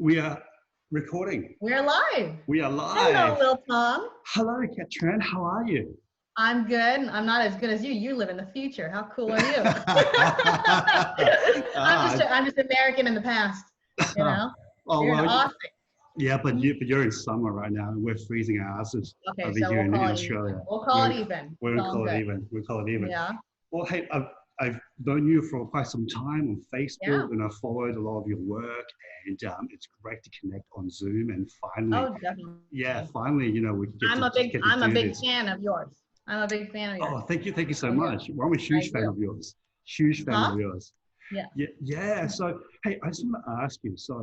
We are recording. We're live. We are live. Hello, Lil Tong. Hello, Katherine. How are you? I'm good. I'm not as good as you. You live in the future. How cool are you? I'm just American in the past. You know. Oh, You're well, an Aussie. yeah, but you're in summer right now, and we're freezing our asses Okay, over so here we'll in call it Australia. even. We'll call it even. We'll call it even. We'll call it even. Yeah. Well, hey, I've known you for quite some time on Facebook, Yeah. and I've followed a lot of your work, and it's great to connect on Zoom. And finally, Oh, definitely. yeah, finally, we can get I'm to a do big this. fan of yours. I'm a big fan of yours. Oh, thank you so much. Well, I'm a huge fan of yours. Huge fan of yours. Yeah. Yeah. So, hey, I just want to ask you. So,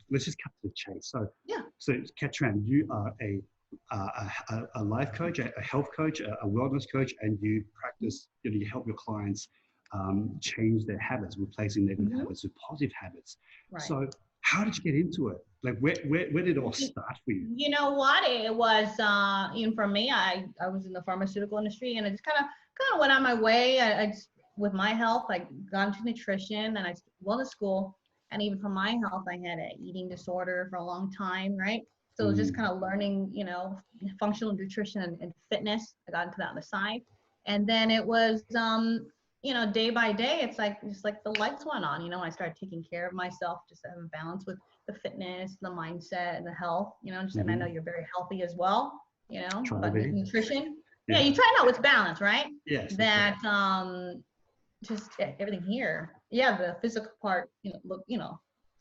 let's just cut to the chase. So, Yeah. So, Katherine, you are a life coach, a health coach, a wellness coach, and you practice. You help your clients change their habits, replacing negative habits with positive habits. Right. So, how did you get into it? Like, where did it all start for you? You know what? It was even for me. I was in the pharmaceutical industry, and I just kind of went on my way. I just, with my health, I got into nutrition, and I went to school. And even for my health, I had an eating disorder for a long time, right? So it was just kind of learning, functional nutrition and fitness. I got into that on the side, and then it was, day by day, it's just like the lights went on. I started taking care of myself, just having balance with the fitness, the mindset, and the health. And I know you're very healthy as well. But nutrition, you try to know it's balance, right? Yes. That just everything here, the physical part,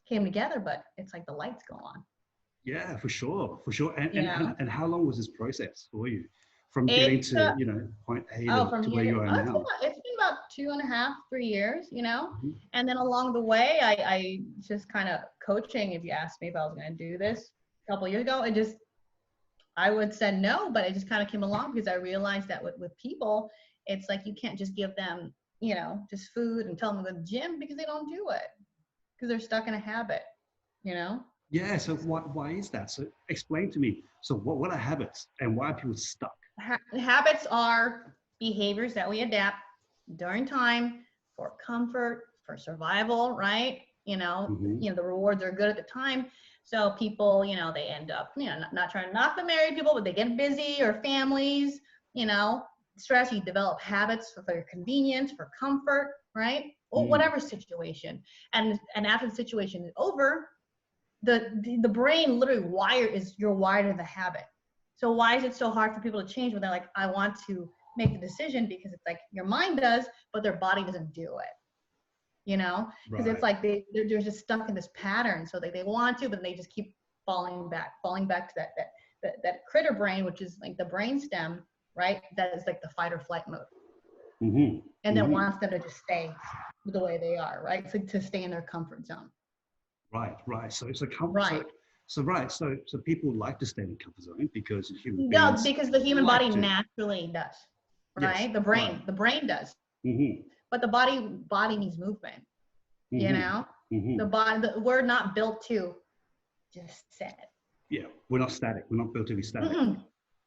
came together, but it's like the lights go on. Yeah, for sure. And how long was this process for you, from getting to point A to where you are now? It's been about 2.5, 3 years, and then along the way, I just kind of coaching. If you asked me if I was going to do this a couple of years ago, I would say no, but it just kind of came along because I realized that with people, it's like you can't just give them, just food and tell them to go to the gym because they don't do it because they're stuck in a habit, Yeah. So why is that? So explain to me. So what are habits and why are people stuck? Habits are behaviors that we adapt during time for comfort, for survival, right? The rewards are good at the time. So people, they end up, not trying to knock the married people, but they get busy, or families, stress. You develop habits for your convenience, for comfort, right? Or whatever situation. And after the situation is over, the brain literally you're wired to the habit. So why is it so hard for people to change when they're like, I want to make the decision? Because it's like your mind does, but their body doesn't do it. Because it's like they're just stuck in this pattern. So they want to, but they just keep falling back to that critter brain, which is like the brain stem, right? That is like the fight or flight mode. And then wants them to just stay the way they are, right? So to stay in their comfort zone. Right. So comfort. Right. So people like to stay in the comfort zone because human beings. No, because the human body naturally does, right? Yes, the brain does. But the body needs movement. We're not built to just sit. Yeah, we're not static. We're not built to be static.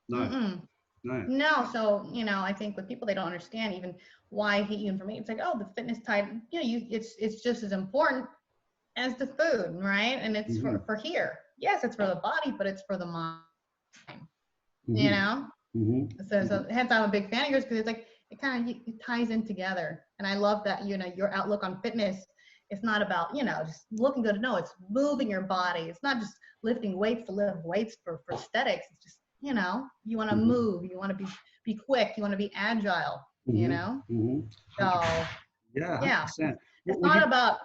No. So I think with people, they don't understand even why. Even for me, it's like, oh, the fitness type. It's just as important as the food, right? And it's for here. Yes, it's for the body, but it's for the mind. So hence I'm a big fan of yours, because it's like it ties in together. And I love that your outlook on fitness. It's not about just looking good. No, it's moving your body. It's not just lifting weights to lift weights for aesthetics. It's just you want to move. You want to be quick. You want to be agile. So yeah, it's not about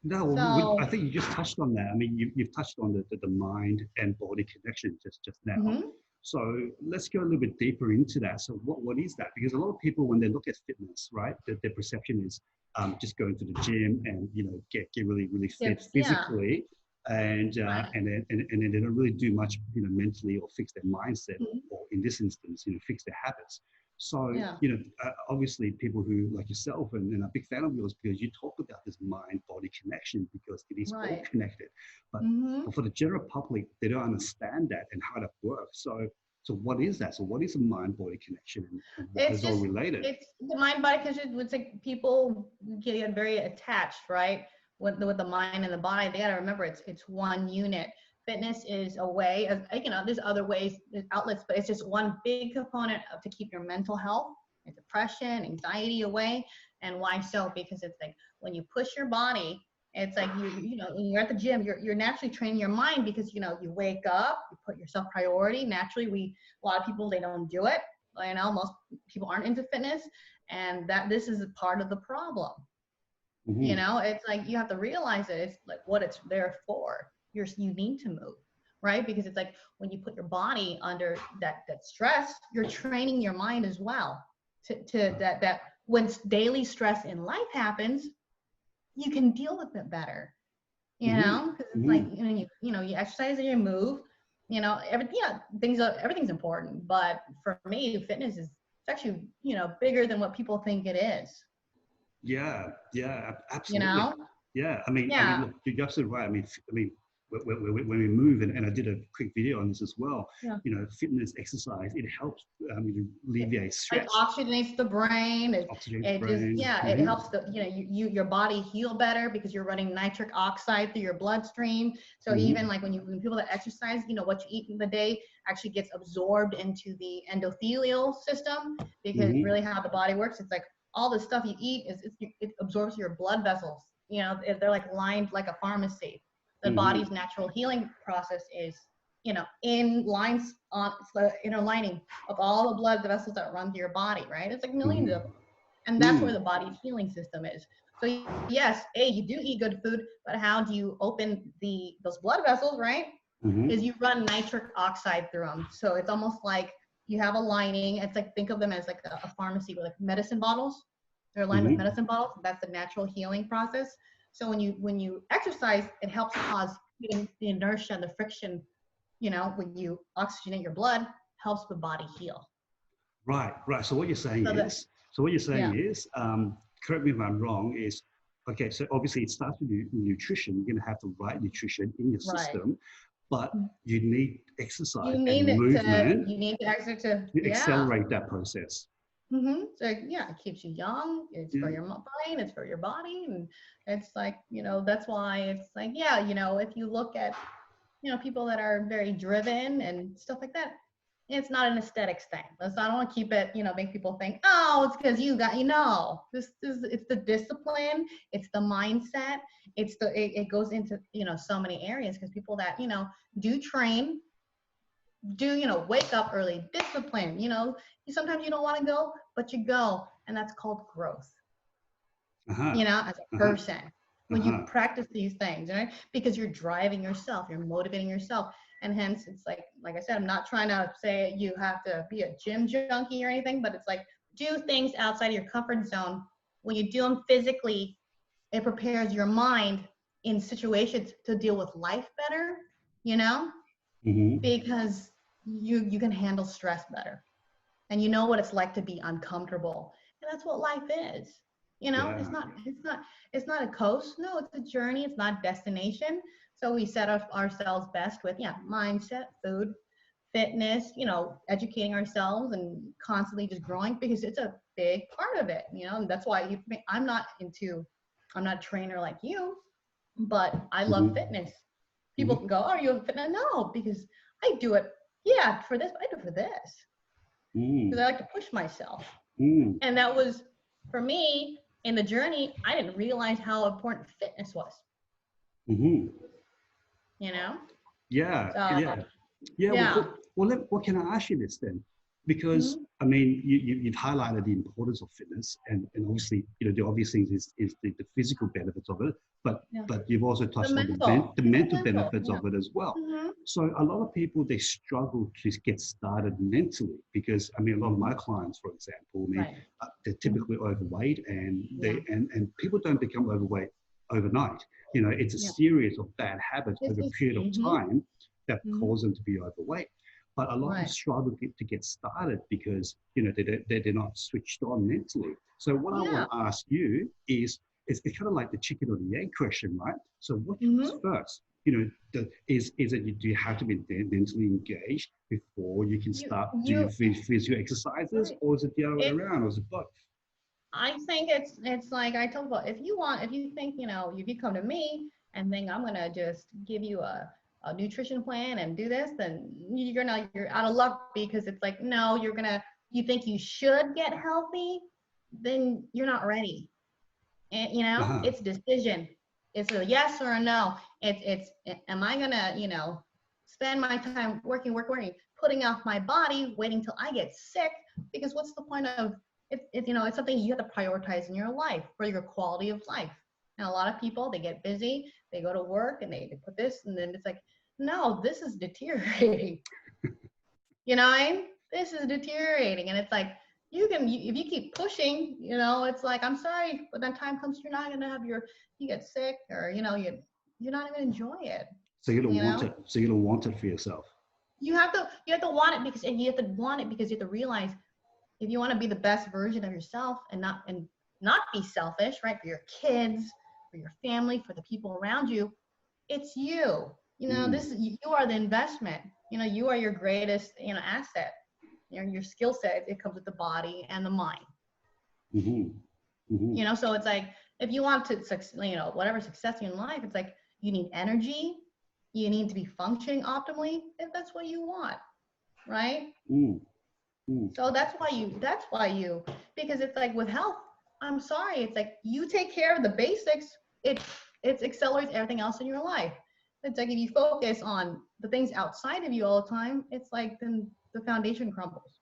No, so, I think you just touched on that. I mean, you've touched on the mind and body connection just now. So let's go a little bit deeper into that. So what is that? Because a lot of people, when they look at fitness, right, their perception is just going to the gym and get really fit physically, and then they don't really do much mentally, or fix their mindset, or in this instance fix their habits. So, obviously people who like yourself and I'm a big fan of yours, because you talk about this mind-body connection, because it is all connected. But for the general public, they don't understand that and how that works. So what is that? So what is a mind-body connection, and what is all related? It's the mind-body connection. It's like people get very attached, right? with the mind and the body, they got to remember it's one unit. Fitness is a way of, there's other ways, there's outlets, but it's just one big component to keep your mental health and depression, anxiety away. And why so? Because it's like when you push your body, it's like when you're at the gym, you're naturally training your mind because you wake up, you put yourself priority. Naturally, a lot of people, they don't do it. Most people aren't into fitness, and that this is a part of the problem. It's like you have to realize that it's like what it's there for. You need to move, right? Because it's like when you put your body under that stress, you're training your mind as well to that when daily stress in life happens, you can deal with it better. Because it's like you exercise and you move. Everything's important, but for me, fitness is actually bigger than what people think it is. Yeah, absolutely. Yeah, I mean, look, you're absolutely right. I mean, when we move, and I did a quick video on this as well. Fitness, exercise, it helps alleviate stress. It oxygenates the brain. It helps your body heal better because you're running nitric oxide through your bloodstream. So even like when people that exercise, what you eat in the day actually gets absorbed into the endothelial system, because really how the body works, it's like all the stuff you eat it absorbs your blood vessels. They're like lined like a pharmacy. The body's natural healing process is, in lines on the inner lining of all the blood vessels that run through your body, right? It's like millions of them. And that's where the body's healing system is. So yes, you do eat good food, but how do you open those blood vessels, right? Is you run nitric oxide through them. So it's almost like you have a lining. It's like, think of them as like a pharmacy with like medicine bottles. They're lined with medicine bottles. That's the natural healing process. So when you exercise, it helps cause the inertia and the friction, when you oxygenate your blood, helps the body heal. Right. So what you're saying is, correct me if I'm wrong, is, okay, so obviously it starts with nutrition. You're going to have the right nutrition in your system, but you need exercise and movement. You need to exercise to accelerate that process. So it keeps you young. It's for your brain. It's for your body, and it's like that's why it's like if you look at people that are very driven and stuff like that, it's not an aesthetics thing. I don't want to keep it make people think, oh, it's because it's the discipline, it's the mindset, it goes into so many areas, because people that do train, wake up early, discipline, sometimes you don't want to go, but you go, and that's called growth. As a person, when you practice these things, right? Because you're driving yourself, you're motivating yourself, and hence it's like I said, I'm not trying to say you have to be a gym junkie or anything, but it's like, do things outside of your comfort zone. When you do them physically, it prepares your mind in situations to deal with life better, because you can handle stress better, and you know what it's like to be uncomfortable, and that's what life is. It's not a coast. No, it's a journey. It's not destination. So we set ourselves best with mindset, food, fitness, educating ourselves and constantly just growing, because it's a big part of it, and that's why I'm not a trainer like you, but I love fitness. People can go, oh, are you a fitness? No, because I do it. Yeah, for this, but I do it for this. Because I like to push myself. And that was, for me, in the journey, I didn't realize how important fitness was. Well, what can I ask you this then? Because I mean, you've highlighted the importance of fitness, and obviously, the obvious things is the physical benefits of it, but you've also touched on the mental benefits of it as well. So a lot of people, they struggle to get started mentally, because I mean, a lot of my clients, for example, they're typically overweight, and and people don't become overweight overnight. It's a series of bad habits over a period of time that cause them to be overweight. But a lot of them struggle to get started because they're not switched on mentally. So what I want to ask you is, it's kind of like the chicken or the egg question, right? So what comes first? Is it, do you have to be mentally engaged before you can start doing physical exercises, or is it the other way around, or is it both? I think it's like I told about, if you think, if you come to me and think I'm gonna just give you a nutrition plan and do this, then you're out of luck, because it's like, no, you think you should get healthy, then you're not ready. And Uh-huh. it's decision. It's a yes or a no. It's am I gonna, spend my time working, putting off my body, waiting till I get sick? Because what's the point of it's something you have to prioritize in your life for your quality of life. And a lot of people, they get busy, they go to work, and they put this, and then it's like, no, this is deteriorating. This is deteriorating. And it's like, if you keep pushing, it's like, I'm sorry, but then time comes, you're not gonna you get sick, or you're not gonna enjoy it. So you don't you want know it. So you don't want it for yourself. you have to want it, because you have to want it because you have to realize, if you want to be the best version of yourself, and not be selfish, right? For your kids, for your family, for the people around you, it's you. You are the investment. You are your greatest, asset. Your skill set, it comes with the body and the mind. Mm-hmm. Mm-hmm. So it's like, if you want to, whatever success in life, it's like, you need energy, you need to be functioning optimally, if that's what you want, right? Mm. So that's why you, because it's like, with health, I'm sorry, it's like, you take care of the basics, it accelerates everything else in your life. It's like, if you focus on the things outside of you all the time, it's like, then the foundation crumbles.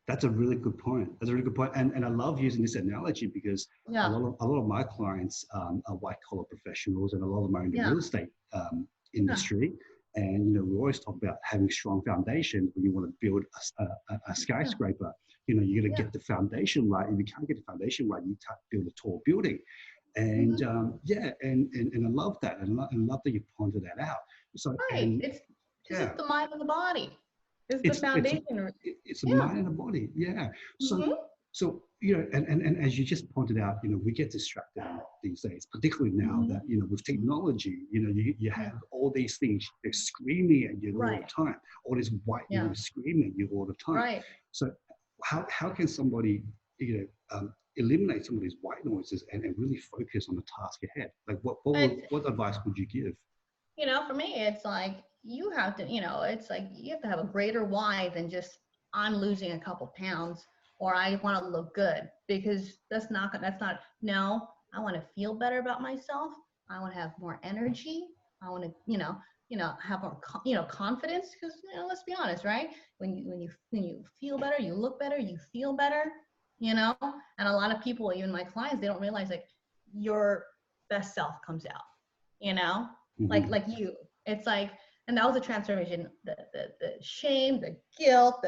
That's a really good point. That's a really good point. And I love using this analogy because a Yeah. lot of my clients are white collar professionals, and a lot of them are in the Yeah. real estate industry. Yeah. And we always talk about having strong foundations when you want to build a skyscraper. You got to get the foundation right. If you can't get the foundation right, you can't build a tall building. And and I love that, and I love that you pointed that out. So right, it's the mind and the body. It's the foundation. It's a mind and a body. Yeah. So and as you just pointed out, we get distracted these days, particularly now that with technology, you have all these things, they're screaming at you all the time. All this white noise screaming at you all the time. Right. So how can somebody eliminate some of these white noises and really focus on the task ahead? Like what advice would you give? For me, it's like, you have to, it's like, you have to have a greater why than just, I'm losing a couple pounds, or I want to look good, because no, I want to feel better about myself. I want to have more energy. I want to, have more, confidence, because, let's be honest, right? When you feel better, you look better, you feel better, and a lot of people, even my clients, they don't realize, like, your best self comes out, like you. It's like, and that was a transformation. The shame, the guilt,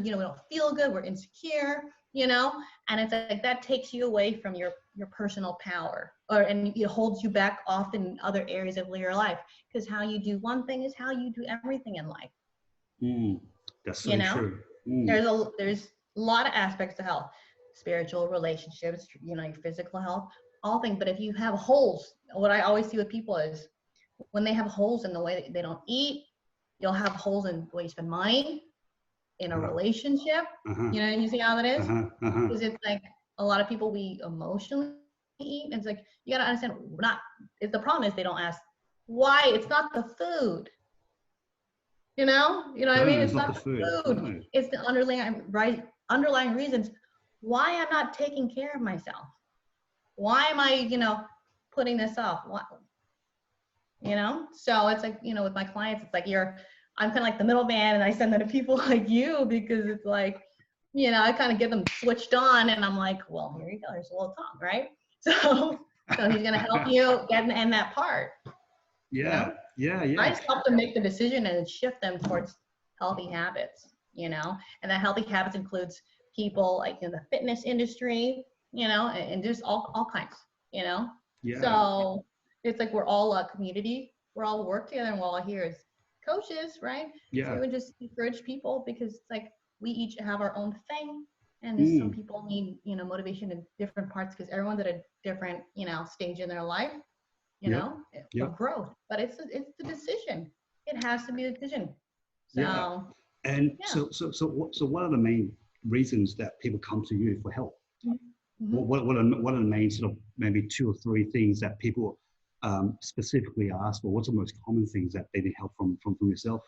we don't feel good, we're insecure, and it's like, that takes you away from your personal power, and it holds you back often in other areas of your life, because how you do one thing is how you do everything in life. That's so true. There's a lot of aspects to health: spiritual, relationships, your physical health, all things. But if you have holes, what I always see with people is, when they have holes in the way that they don't eat, you'll have holes in the way you spend money, in a relationship. You see how that is? Because it's like, a lot of people, we emotionally eat, and it's like, you got to understand, the problem is, they don't ask why. It's not the food. What I mean? It's not the food. No. It's the underlying reasons why I'm not taking care of myself. Why am I, putting this off? Why? So it's like, with my clients, it's like, I'm kind of like the middleman, and I send them to people like you, because it's like, I kind of get them switched on, and I'm like, well, here you go, there's a little Tong, right? So he's going to help you get in that part. Yeah. I just help them make the decision and shift them towards healthy habits, and that healthy habits includes people like in the fitness industry, and just all kinds, Yeah. So it's like, we're all a community. We're all work together, and we're all here as coaches, right? Yeah. So we would just encourage people, because it's like, we each have our own thing, and some people need, motivation in different parts, because everyone's at a different, stage in their life, of growth. But it's the decision. It has to be a decision. So. And so what are the main reasons that people come to you for help? What are the main sort of maybe 2 or 3 things that people specifically ask for? What's the most common things that they need help from yourself?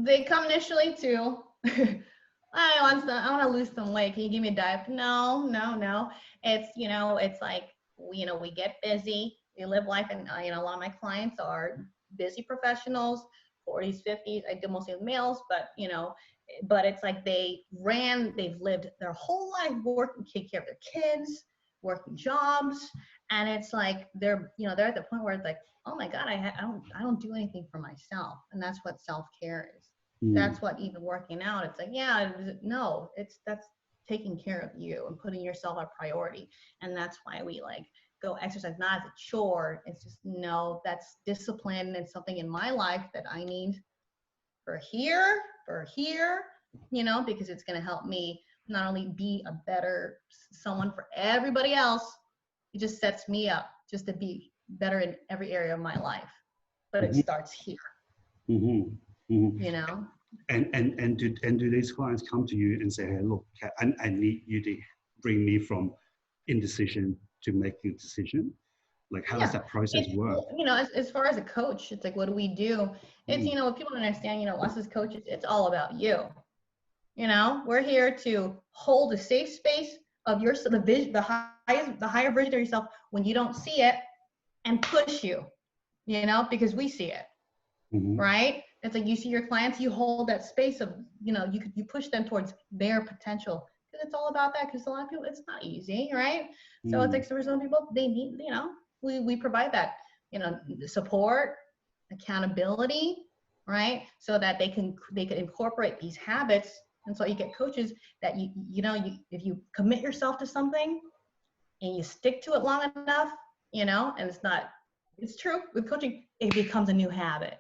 They come initially to, I want to lose some weight. Can you give me a diet? No. It's, it's like, we get busy. We live life, and a lot of my clients are busy professionals, 40s, 50s. I do mostly with males, but it's like they've lived their whole life working, taking care of their kids, working jobs, and it's like they're at the point where it's like, oh my God, I don't do anything for myself, and that's what self-care is. That's what even working out. It's like, that's taking care of you and putting yourself a priority, and that's why we like go exercise not as a chore. It's just that's discipline and something in my life that I need for here, because it's going to help me not only be a better someone for everybody else, it just sets me up just to be better in every area of my life. But it starts here. And do these clients come to you and say, hey, look, I need you to bring me from indecision to making a decision? Like, how does that process work? As far as a coach, it's like, what do we do? It's, what people don't understand, us as coaches, it's all about you. We're here to hold a safe space of the higher version of yourself when you don't see it, and push you, because we see it, right? It's like you see your clients, you hold that space of, you push them towards their potential, because it's all about that. Because a lot of people, it's not easy, right? So it's like, for some people, they need, we provide that, support, accountability, right? So that they can incorporate these habits. And so you get coaches that if you commit yourself to something and you stick to it long enough, and it's true with coaching, it becomes a new habit.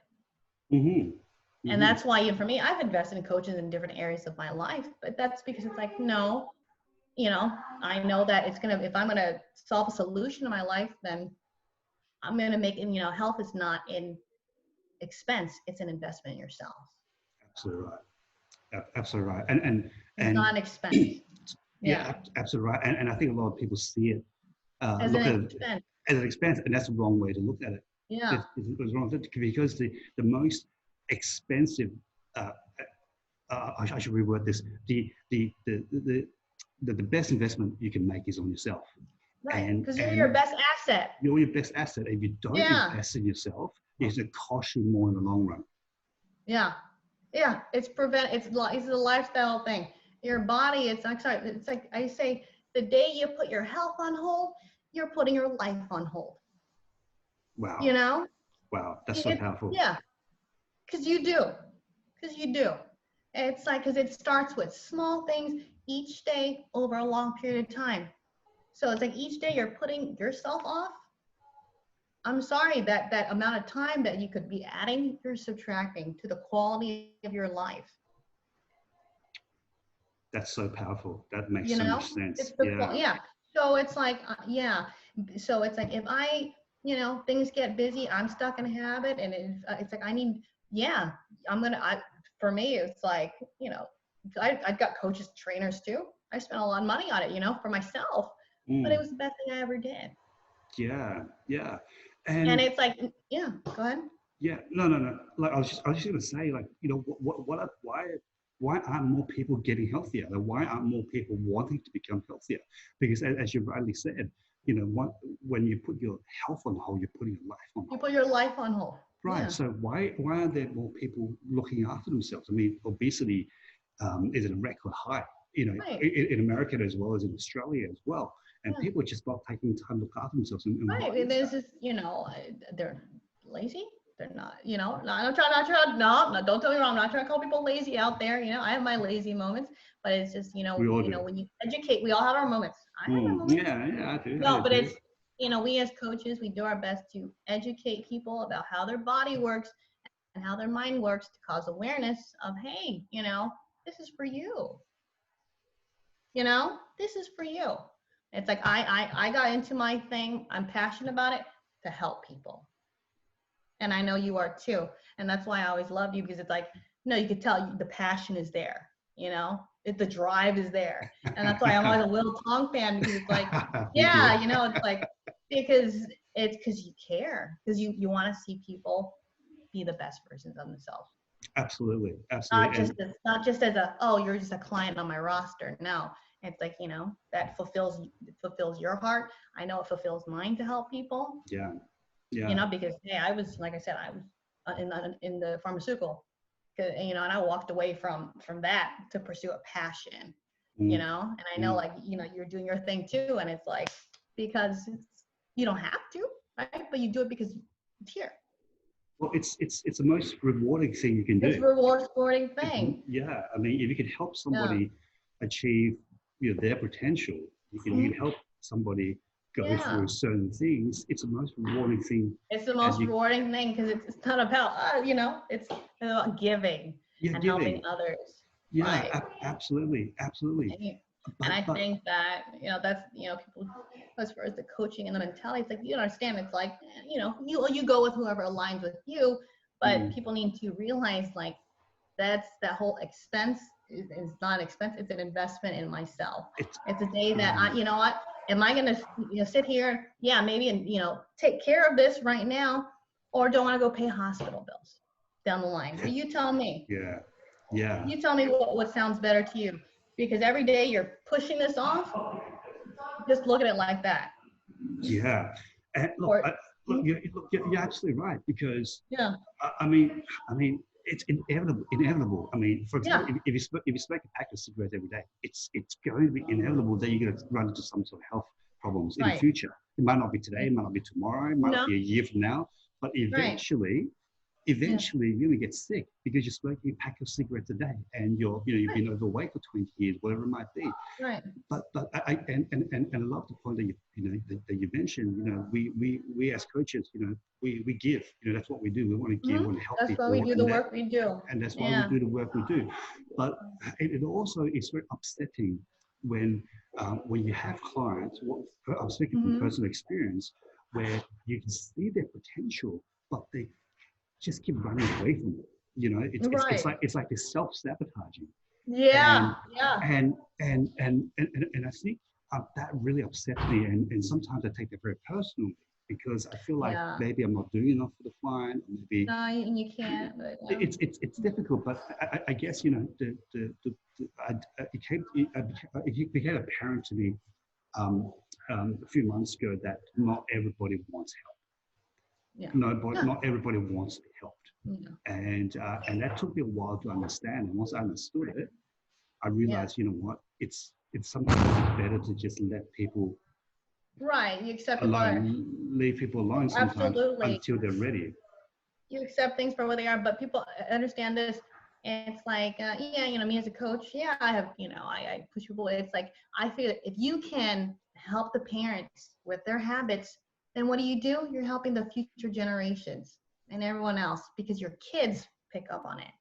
And that's why, for me, I've invested in coaches in different areas of my life, but that's because it's like, I know that if I'm going to solve a solution in my life, then I'm going to make it, health is not an expense, it's an investment in yourself. Absolutely right. Absolutely right. And it's not an expense. Absolutely right. And I think a lot of people see it, as an expense, and that's the wrong way to look at it. It's wrong, because the most expensive, I should reword this, the best investment you can make is on yourself. Right, because you're your best asset. You're your best asset. If you don't invest in yourself, it's going to cost you more in the long run. It's a lifestyle thing. Your body, it's like I say, the day you put your health on hold, you're putting your life on hold. Wow. Wow, that's so powerful. Yeah, because you do. It's like, because it starts with small things each day over a long period of time. So it's like each day you're putting yourself off. I'm sorry, that amount of time that you could be adding, you're subtracting to the quality of your life. That's so powerful. That makes so much sense. So it's like, So it's like, if I, things get busy, I'm stuck in a habit, and it's like, for me, it's like, I've got coaches, trainers too. I spent a lot of money on it, for myself, but it was the best thing I ever did. Yeah. And it's like, go ahead. Yeah, no. Like, I was just going to say, like, why aren't more people getting healthier? Like, why aren't more people wanting to become healthier? Because as you rightly said, when you put your health on hold, you're putting your life on hold. You put your life on hold. Right. Yeah. So why aren't there more people looking after themselves? I mean, obesity is at a record high, in America as well as in Australia as well. And people are just not taking time to look after themselves. And there's just, they're lazy. They're not, don't tell me wrong. I'm not trying to call people lazy out there. I have my lazy moments, but it's just, when you educate, we all have our moments. I have my moments. Yeah, I do. No, but it's, we as coaches, we do our best to educate people about how their body works and how their mind works, to cause awareness of, hey, this is for you. This is for you. It's like, I got into my thing. I'm passionate about it to help people. And I know you are too. And that's why I always loved you, because it's like, you could tell the passion is there, the drive is there. And that's why I'm always a Will Tong fan, because it's like, Me yeah, too. you know, it's like, because you care, because you want to see people be the best versions of themselves. Absolutely, absolutely. Not just as a, oh, you're just a client on my roster. No, it's like, you know, that fulfills your heart. I know it fulfills mine to help people. Yeah, yeah. You know, because hey, I was, like I said, I was in the pharmaceutical, you know, and I walked away from that to pursue a passion. You know, and I know, like, you know, you're doing your thing too, and it's like, because you don't have to, right? But you do it because it's here. Well, it's the most rewarding thing you can do. It's a rewarding thing. Yeah, I mean, if you can help somebody achieve, you know, their potential, you can help somebody go through certain things. It's the most rewarding thing. It's the most rewarding thing, because it's not about, you know, it's about giving and helping others. Yeah, right? Absolutely, absolutely. And I think that, you know, that's, you know, people, as far as the coaching and the mentality, it's like, you understand, it's like, you know, you go with whoever aligns with you, but people need to realize, like, that whole expense is not an expense, it's an investment in myself. It's a day that you know what, am I going to, you know, sit here, maybe, and, you know, take care of this right now, or don't want to go pay hospital bills down the line? So you tell me. Yeah. You tell me what sounds better to you, because every day you're pushing this off. Just look at it like that. Yeah. And look, you're absolutely right, because I mean, it's inevitable. I mean, for example, if you smoke a pack of cigarettes every day, it's going to be inevitable that you're going to run into some sort of health problems in the future. It might not be today, it might not be tomorrow, it might not be a year from now, but eventually you're going to get sick because you're smoking a pack of cigarettes a day, and you've been overweight for 20 years, whatever it might be. Right. But I love the point that you mentioned. You know, we as coaches, you know, we give. You know, that's what we do. We want to give, we want to help people. That's why we do the work we do. And that's why we do the work we do. But it also is very upsetting when you have clients. I'm speaking from personal experience, where you can see their potential, but they just keep running away from it. You know, it's like they're self-sabotaging. And I think that really upsets me, and sometimes I take it very personally, because I feel like maybe I'm not doing enough for the client, or maybe you can't. But, it's difficult, but I guess, you know, it became apparent to me a few months ago that not everybody wants help. Not everybody wants to be helped. And that took me a while to understand. And once I understood it, I realized, you know what, it's sometimes better to just let people you accept alone, leave people alone sometimes until they're ready. You accept things for what they are, but people understand this. And it's like, you know, me as a coach, I have, you know, I push people. It's like, I feel that if you can help the parents with their habits, then what do? You're helping the future generations and everyone else, because your kids pick up on it.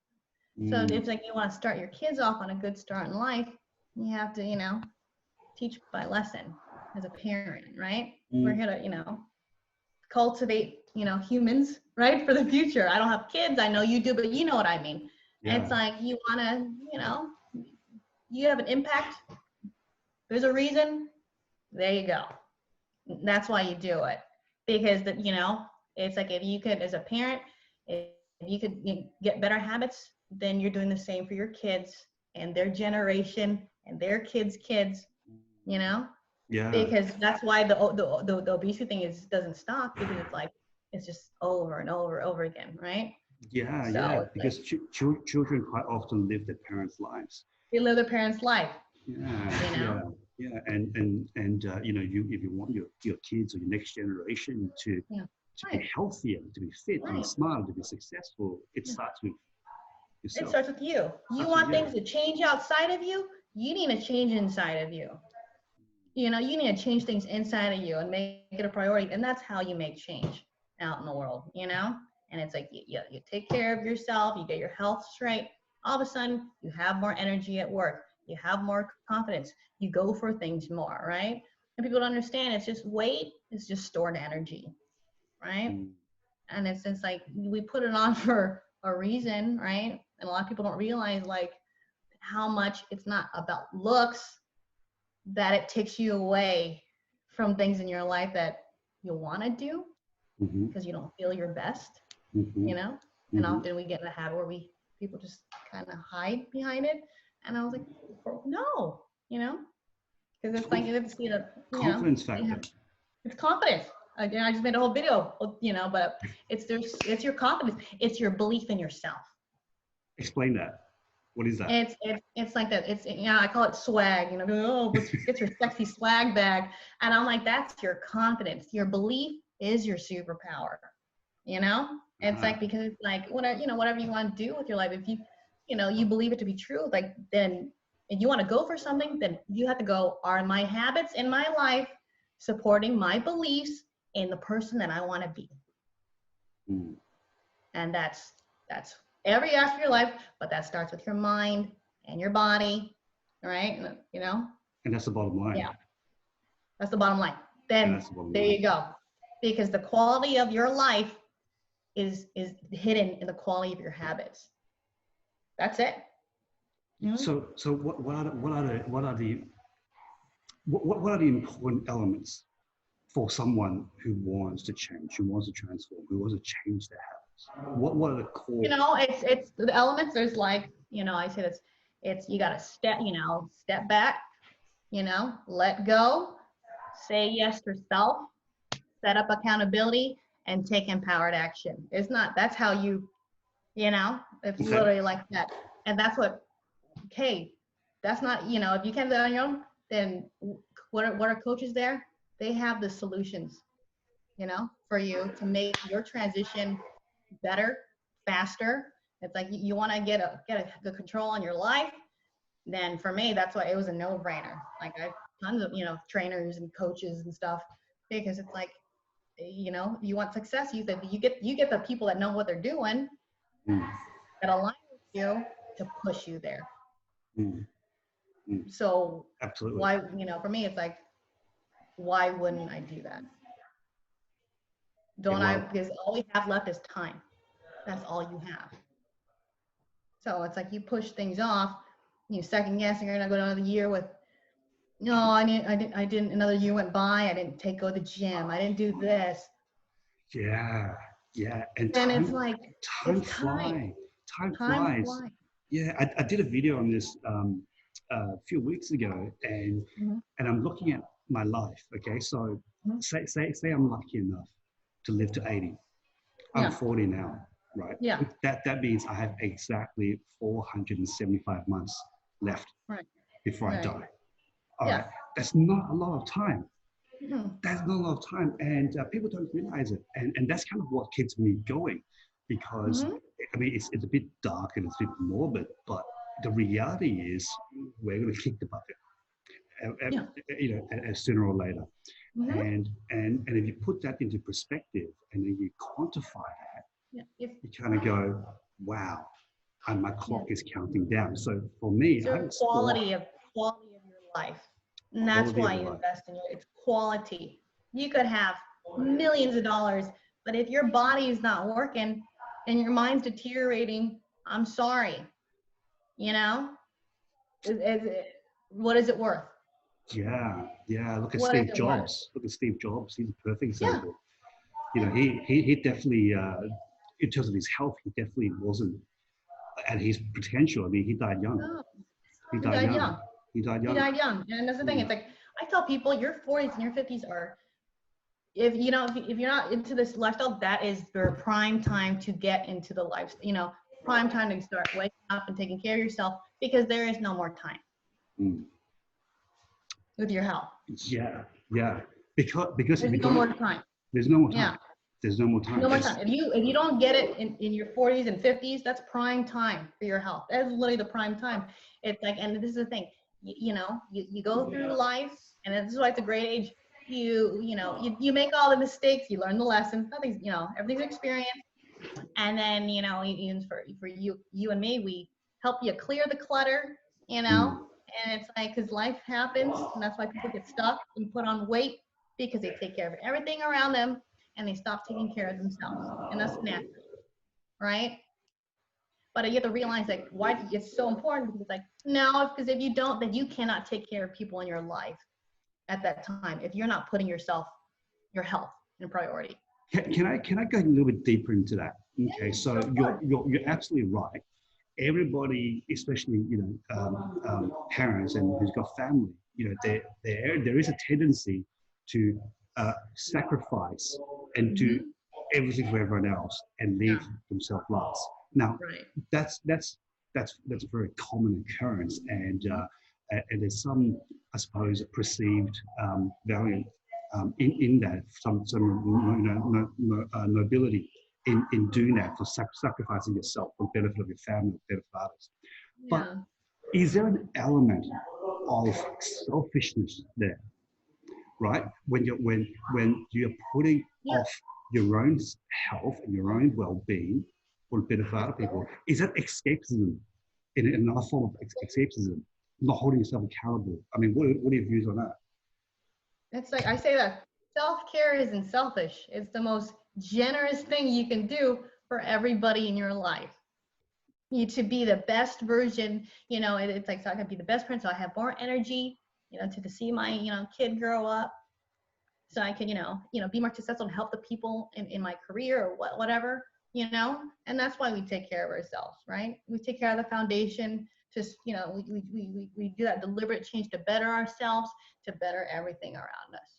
So it's like, you want to start your kids off on a good start in life, you have to, you know, teach by lesson as a parent, right? We're here to, you know, cultivate, you know, humans, right, for the future. I don't have kids, I know you do, but you know what I mean. And it's like, you want to, you know, you have an impact, there's a reason, there you go. That's why you do it, because you know, it's like, if you could, as a parent, if you could get better habits, then you're doing the same for your kids and their generation and their kids' kids, you know? Because that's why the obesity thing doesn't stop, because it's like, it's just over and over again, right? Because children quite often live their parents' lives. They live their parents' life. You know? And you know, if you want your kids or your next generation to be healthier, to be fit, to be smart, to be successful, it starts with yourself. It starts with you. You want things to change outside of you, you need to change inside of you. You know, you need to change things inside of you and make it a priority. And that's how you make change out in the world, you know? And it's like, you take care of yourself, you get your health straight, all of a sudden you have more energy at work, you have more confidence, you go for things more, right? And people don't understand, it's just weight, it's just stored energy, right? And it's just like, we put it on for a reason, right? And a lot of people don't realize, like, how much it's not about looks, that it takes you away from things in your life that you want to do because you don't feel your best, you know? And often we get in a habit where people just kind of hide behind it. And I was like, no, you know, because it's like, it's, you know, confidence factor. It's confidence. Again, I just made a whole video, you know, but it's your confidence. It's your belief in yourself. Explain that. What is that? It's like that. It's, you know, I call it swag, you know, oh, get your sexy swag bag. And I'm like, that's your confidence. Your belief is your superpower, you know? It's like, because it's like, whatever, you know, whatever you want to do with your life, if you know, you believe it to be true, like, then if you want to go for something, then you have to go, are my habits in my life supporting my beliefs in the person that I want to be? And that's every aspect of your life, but that starts with your mind and your body, right? You know? And that's the bottom line. Yeah. That's the bottom line. Then there you go. Because the quality of your life is hidden in the quality of your habits. That's it. So what are the important elements for someone who wants to change, who wants to transform, who wants to change their habits? What are the core? You know, it's the elements. There's like, you know, I say this. It's, you got to step back. You know, let go, say yes to self, set up accountability, and take empowered action. It's not. That's how you know. It's literally like that. And that's what. Okay, that's not. You know, if you can't do it on your own, then what are coaches there? They have the solutions, you know, for you to make your transition better, faster. It's like you want to get a control on your life. Then for me, that's why it was a no-brainer. Like, I have tons of, you know, trainers and coaches and stuff, because it's like, you know, you want success, you get the people that know what they're doing, that align with you to push you there. So absolutely, why, you know, for me, it's like, why wouldn't I do that? Because all we have left is time. That's all you have. So it's like you push things off, you second guessing, you're gonna go another year with, no, I didn't, another year went by, I didn't go to the gym, I didn't do this. Yeah. And it's like, time flies. Time flies. Yeah, I did a video on this a few weeks ago, and I'm looking at my life. Okay, so say I'm lucky enough to live to 80. I'm 40 now, right? Yeah. That means I have exactly 475 months left before I die. All right. That's not a lot of time. That's not a lot of time, and people don't realize it, and that's kind of what keeps me going, because I mean, it's a bit dark and it's a bit morbid, but the reality is we're going to kick the bucket, you know, sooner or later. And if you put that into perspective and then you quantify that, you kind of go, wow, and my clock is counting down. So for me, it's quality of your life. And that's why you invest in it's quality. You could have millions of dollars, but if your body is not working and your mind's deteriorating, I'm sorry. You know, what is it worth? Yeah. Look at Steve Jobs. Look at Steve Jobs. He's a perfect example. You know, he definitely, in terms of his health, he definitely wasn't at his potential. I mean, he died young. No. He died young. He died young. And that's the thing. It's like, I tell people, your 40s and your 50s are, if you're not into this lifestyle, that is your prime time to get into the life. You know, prime time to start waking up and taking care of yourself, because there is no more time with your health. Yeah. Because there's no more time. There's no more time. Yeah. There's no more time. No more time. If you don't get it in your 40s and 50s, that's prime time for your health. That's literally the prime time. It's like, and this is the thing, you know, you go through life, and this is why it's a great age. You make all the mistakes, you learn the lessons. Nothing's, you know, everything's experience. And then, you know, even for you and me, we help you clear the clutter, you know. And it's like, because life happens, and that's why people get stuck and put on weight, because they take care of everything around them and they stop taking care of themselves. And that's natural, right? But you have to realize like why it's so important, because it's like, no, because if you don't, then you cannot take care of people in your life at that time if you're not putting yourself, your health in priority. Can I go a little bit deeper into that? Okay, Yeah, so you're absolutely right. Everybody, especially parents and who's got family, there is a tendency to sacrifice and do everything for everyone else and leave themselves last. Now, that's a very common occurrence, and there's some, I suppose, perceived value in that, some nobility in doing that, for sacrificing yourself for the benefit of your family, the benefit of others. But is there an element of selfishness there, right? When you're putting off your own health and your own well-being for the benefit of other people, is that escapism, in another form of escapism, not holding yourself accountable? I mean, what are your views on that? It's like, I say that self-care isn't selfish. It's the most generous thing you can do for everybody in your life. You to be the best version, it's like, so I can be the best parent, so I have more energy, to see my, kid grow up, so I can, be more successful and help the people in my career or whatever, and that's why we take care of ourselves, right? We take care of the foundation. Just, we do that deliberate change to better ourselves, to better everything around us.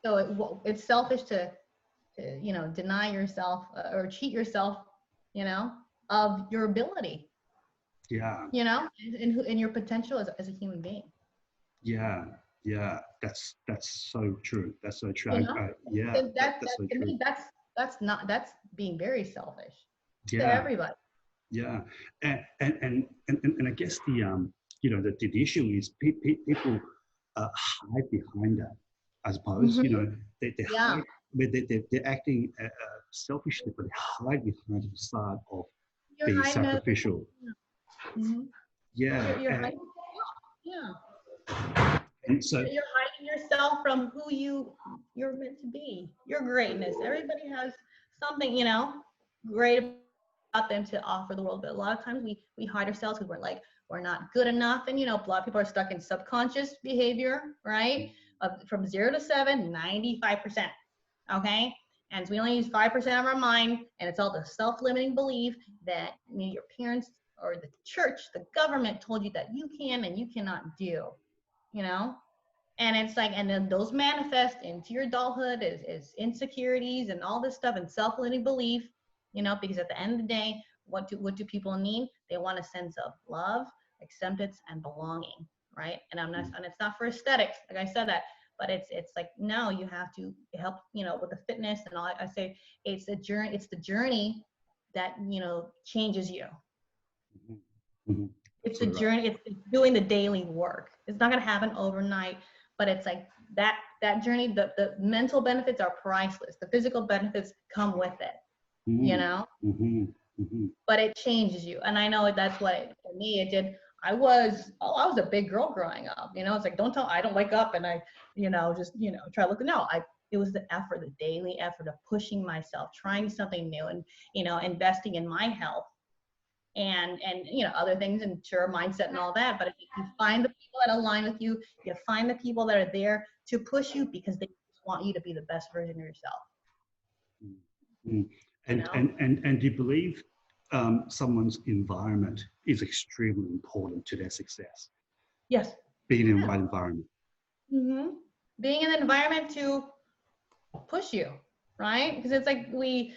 So it's selfish to deny yourself or cheat yourself, of your ability. And your potential as a human being. That's so true. That's so true. That's so true. That's being very selfish to everybody. And I guess the issue is people hide behind that, I suppose. They hide, they're acting selfishly, but they hide behind the facade of being sacrificial. You're hiding, and so you're hiding yourself from who you're meant to be, your greatness. Everybody has something, great about them to offer the world, but a lot of times we hide ourselves because we're not good enough, and a lot of people are stuck in subconscious behavior, right? From 0 to 7, 95%. Okay, and so we only use 5% of our mind, and it's all the self-limiting belief that your parents or the church, the government told you that you can and you cannot do, and it's like, and then those manifest into your adulthood as insecurities and all this stuff and self-limiting belief, because at the end of the day, what do people need? They want a sense of love, acceptance, and belonging, right? And it's not for aesthetics, like I said that, but it's like, no, you have to help, with the fitness and all. I say it's the journey that, changes you. It's the journey, it's doing the daily work. It's not going to happen overnight, but it's like that journey, the mental benefits are priceless. The physical benefits come with it, but it changes you. And I know that's what for me, it did. I was a big girl growing up, it's like, I don't wake up and I, try to look, it was the effort, the daily effort of pushing myself, trying something new, and, investing in my health and other things, and sure, mindset and all that. But if you find the people that align with you, you find the people that are there to push you because they want you to be the best version of yourself. And do you believe someone's environment is extremely important to their success? Yes. Being in the right environment. Being in an environment to push you, right? Because it's like I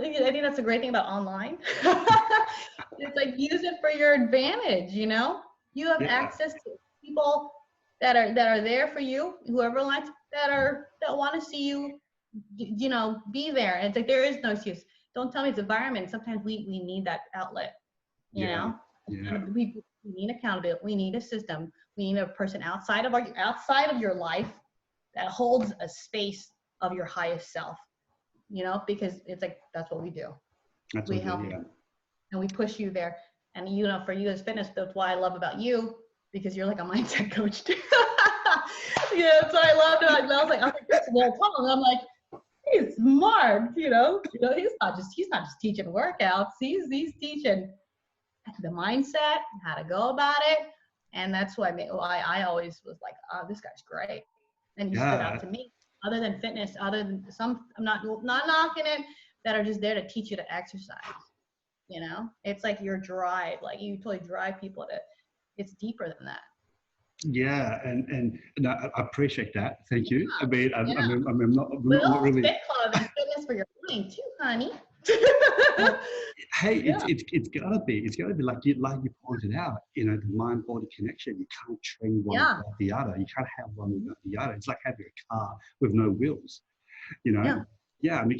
think that's the great thing about online. It's like, use it for your advantage, you have access to people that are there for you, whoever likes, that want to see you, be there. And it's like, there is no excuse. Don't tell me it's environment. Sometimes we need that outlet, you know? We need accountability. We need a system. We need a person outside of your life that holds a space of your highest self, because it's like, that's what we do. We help you, and we push you there. And for you as fitness, that's why I love about you, because you're like a mindset coach too. That's what I loved about it. I was like, Tong. I'm like, he's smart, he's not just teaching workouts. He's teaching the mindset, how to go about it. And that's why I always was like, oh, this guy's great. And he stood out to me. Other than fitness, other than some, I'm not knocking it, that are just there to teach you to exercise. It's like your drive, like you totally drive people to, it's deeper than that. Yeah, and I appreciate that. Thank you. I mean, I'm not really. Fit club and fitness for your mind too, honey. Hey, it's gotta be like you pointed out. The mind-body connection. You can't train one without the other. You can't have one without the other. It's like having a car with no wheels. Yeah, I mean,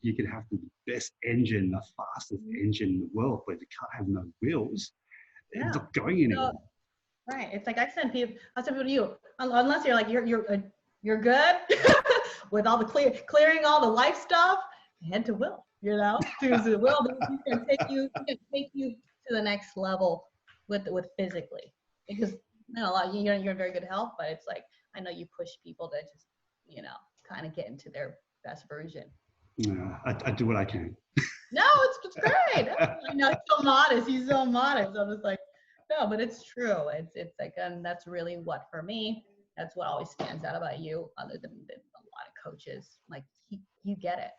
you can have the best engine, the fastest engine in the world, but if you can't have no wheels, it's not going anywhere. Right. It's like I send people to you, unless you're like you're good with all the clearing all the life stuff, head to Will. To Will, he can take you to the next level with physically, because you're in very good health, but it's like I know you push people to just kind of get into their best version. Yeah, I do what I can. No, it's great. I know he's so modest. I'm just like, no, but it's true. It's like, and that's really what, for me, that's what always stands out about you, other than a lot of coaches. Like you get it.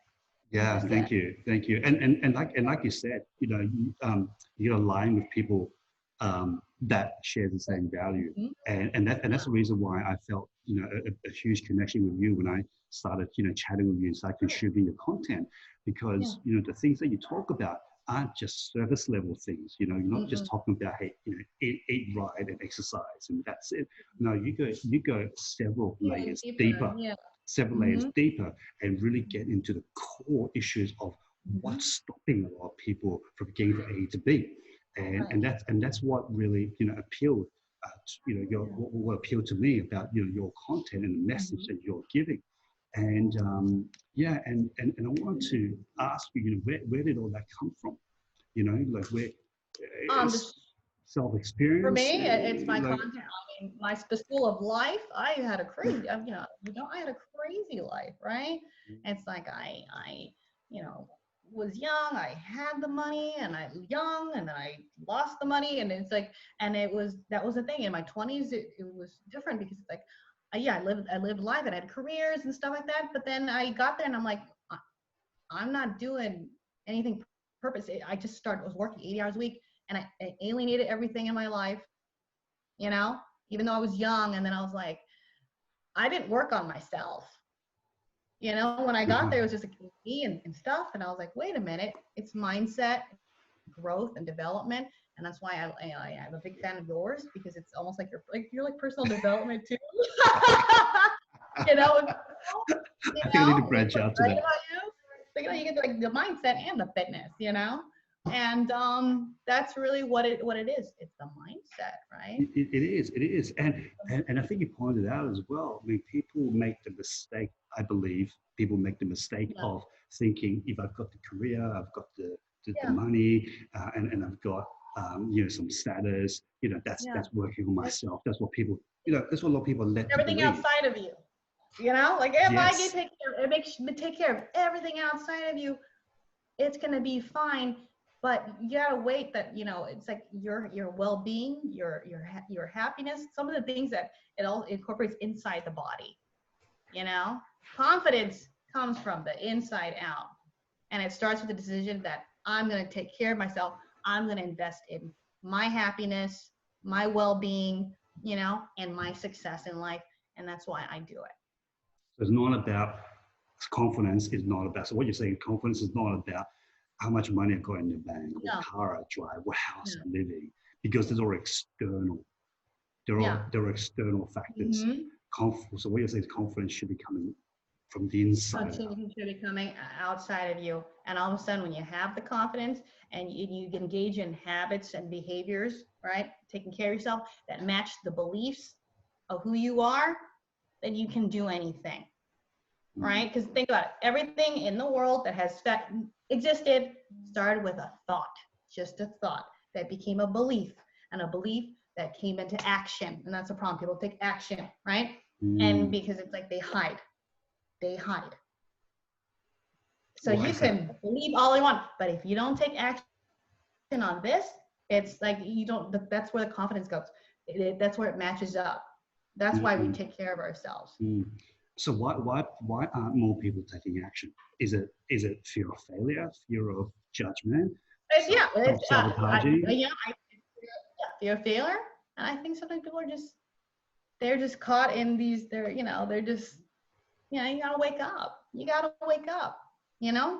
Yeah, thank you. And like you said, you align with people that share the same value, and that's the reason why I felt a huge connection with you when I started chatting with you and started consuming your content, because the things that you talk about aren't just surface level things. You're not just talking about, hey, eat right and exercise and that's it. No, you go several layers deeper. Several layers deeper, and really get into the core issues of what's stopping a lot of people from getting from A to B, and that's what really appealed what appealed to me about your content and the message that you're giving, and and I want to ask you, where did all that come from? Like where self-experience. For me, it's my content. I mean, the school of life. I had a crazy, I had a crazy life, right? It's like I was young. I had the money, and I was young, and then I lost the money, and it's like, and that was the thing. In my 20s, it was different, because it's like, I lived life, and I had careers and stuff like that. But then I got there, and I'm like, I'm not doing anything purpose. I was working 80 hours a week. And I alienated everything in my life, even though I was young. And then I was like, I didn't work on myself. When I got there, it was just me and stuff. And I was like, wait a minute, it's mindset, growth, and development. And that's why I'm a big fan of yours, because it's almost like you're like personal development too. I think I need to branch out to that. You get like the mindset and the fitness, and that's really what it is. It's the mindset, right? It is, and I think you pointed out as well. I mean, people make the mistake. I believe people make the mistake of thinking, if I've got the career, I've got the money, and I've got some status. That's working on myself. That's what people. That's what a lot of people let everything believe. Outside of you. Like if I can take care of everything outside of you, it's gonna be fine. But you gotta wait that it's like your well-being, your happiness, some of the things that it all incorporates inside the body. Confidence comes from the inside out, and it starts with the decision that I'm gonna take care of myself. I'm gonna invest in my happiness, my well-being, and my success in life, and that's why I do it. So it's not about confidence. It's not about. So what you're saying, confidence is not about how much money I got in the bank, what car I drive, what house I live in, because those are external. There are external factors. So what you're saying is confidence should be coming from the inside. It should be coming outside of you. And all of a sudden, when you have the confidence and you engage in habits and behaviors, right, taking care of yourself that match the beliefs of who you are, then you can do anything, right? Because think about it. Everything in the world that has existed started with a thought, just a thought that became a belief, and a belief that came into action. And that's a problem. People take action, right? And because it's like they hide. So you can believe all you want, but if you don't take action on this, it's like you don't, that's where the confidence goes. That's where it matches up. That's why we take care of ourselves. So why aren't more people taking action? Is it fear of failure, fear of judgment? Yeah, self-sabotaging? Fear of failure. And I think sometimes people are they're just caught in these, they're just, you gotta wake up. You gotta wake up.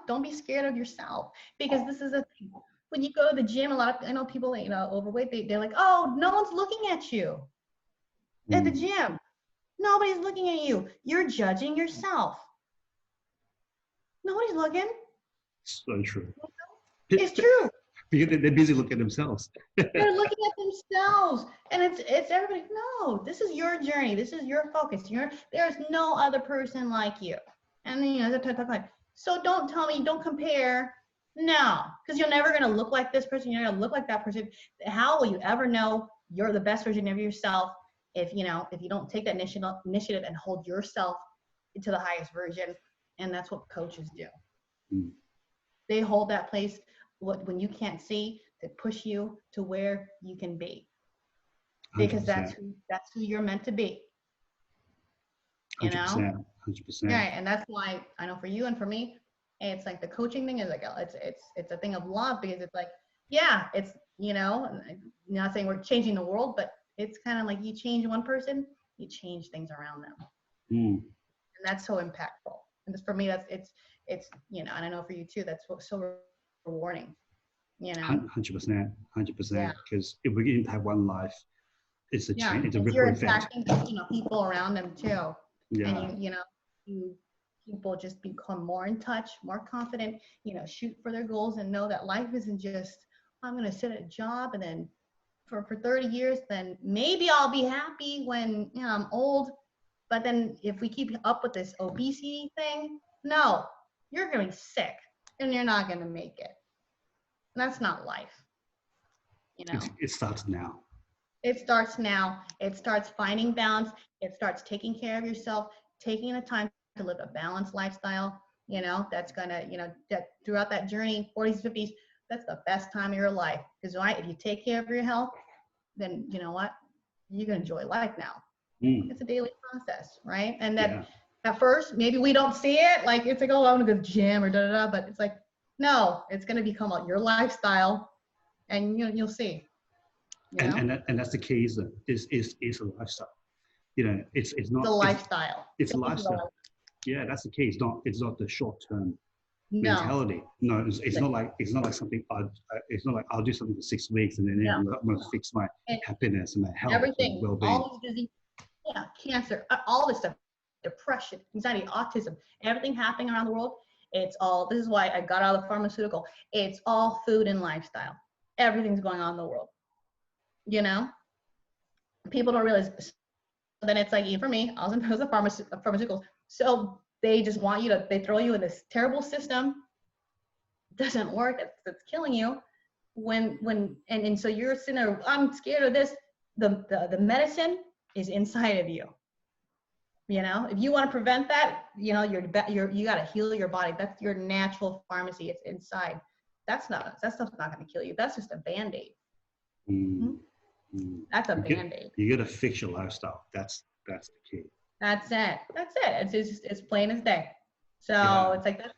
Don't be scared of yourself, because this is a thing. When you go to the gym, I know people, overweight, they're like, oh, no one's looking at you at the gym. Nobody's looking at you. You're judging yourself. Nobody's looking. So true. It's true. Because they're busy looking at themselves. They're looking at themselves, and it's everybody. No, this is your journey. This is your focus. There's no other person like you. And then so don't tell me, don't compare. No, because you're never gonna look like this person. You're gonna look like that person. How will you ever know you're the best version of yourself if you don't take that initiative and hold yourself to the highest version? And that's what coaches do. They hold that place when you can't see, to push you to where you can be, because 100%. that's who you're meant to be. 100%. Yeah, and that's why I know for you and for me, it's like the coaching thing is like it's a thing of love, because it's like, yeah, it's not saying we're changing the world, but it's kind of like you change one person, you change things around them, and that's so impactful. And for me, it's and I know for you too, that's what's so rewarding. 100%. Because if we impact one life, it's a change. It's a ripple you're effect. impacting people around them too. Yeah. And people just become more in touch, more confident, shoot for their goals, and know that life isn't just, I'm going to sit at a job and then for 30 years, then maybe I'll be happy when I'm old. But then if we keep up with this obesity thing, no, you're going to be sick and you're not going to make it. And that's not life. It starts now. It starts now. It starts finding balance. It starts taking care of yourself, taking the time to live a balanced lifestyle. That's gonna, that throughout that journey, 40s, 50s, that's the best time of your life. Because if you take care of your health, then you know what? You can enjoy life now. It's a daily process, right? And that at first, maybe we don't see it. Like it's like, oh, I want to go to the gym or da-da-da. But it's like, no, it's going to become your lifestyle, and you'll see. And that's the key, is a lifestyle. It's not the lifestyle. It's a lifestyle. Yeah, that's the key. It's not the short-term mentality. No, it's not like something odd. It's not like I'll do something for 6 weeks and then I'm going to fix my happiness and my health, everything, and well-being. all these diseases, cancer, all this stuff, depression, anxiety, autism, everything happening around the world. It's all. This is why I got out of the pharmaceutical. It's all food and lifestyle. Everything's going on in the world. People don't realize. So then it's like, even for me, I was in pharmaceuticals. So they just want they throw you in this terrible system. Doesn't work. It's killing you. And so you're sitting there, I'm scared of this. The medicine is inside of you. If you want to prevent that, you got to heal your body. That's your natural pharmacy. It's inside. That stuff's not going to kill you. That's just a Band-Aid. That's a Band-Aid. You got to fix your lifestyle. That's the key. That's it. It's plain as day. So it's like that.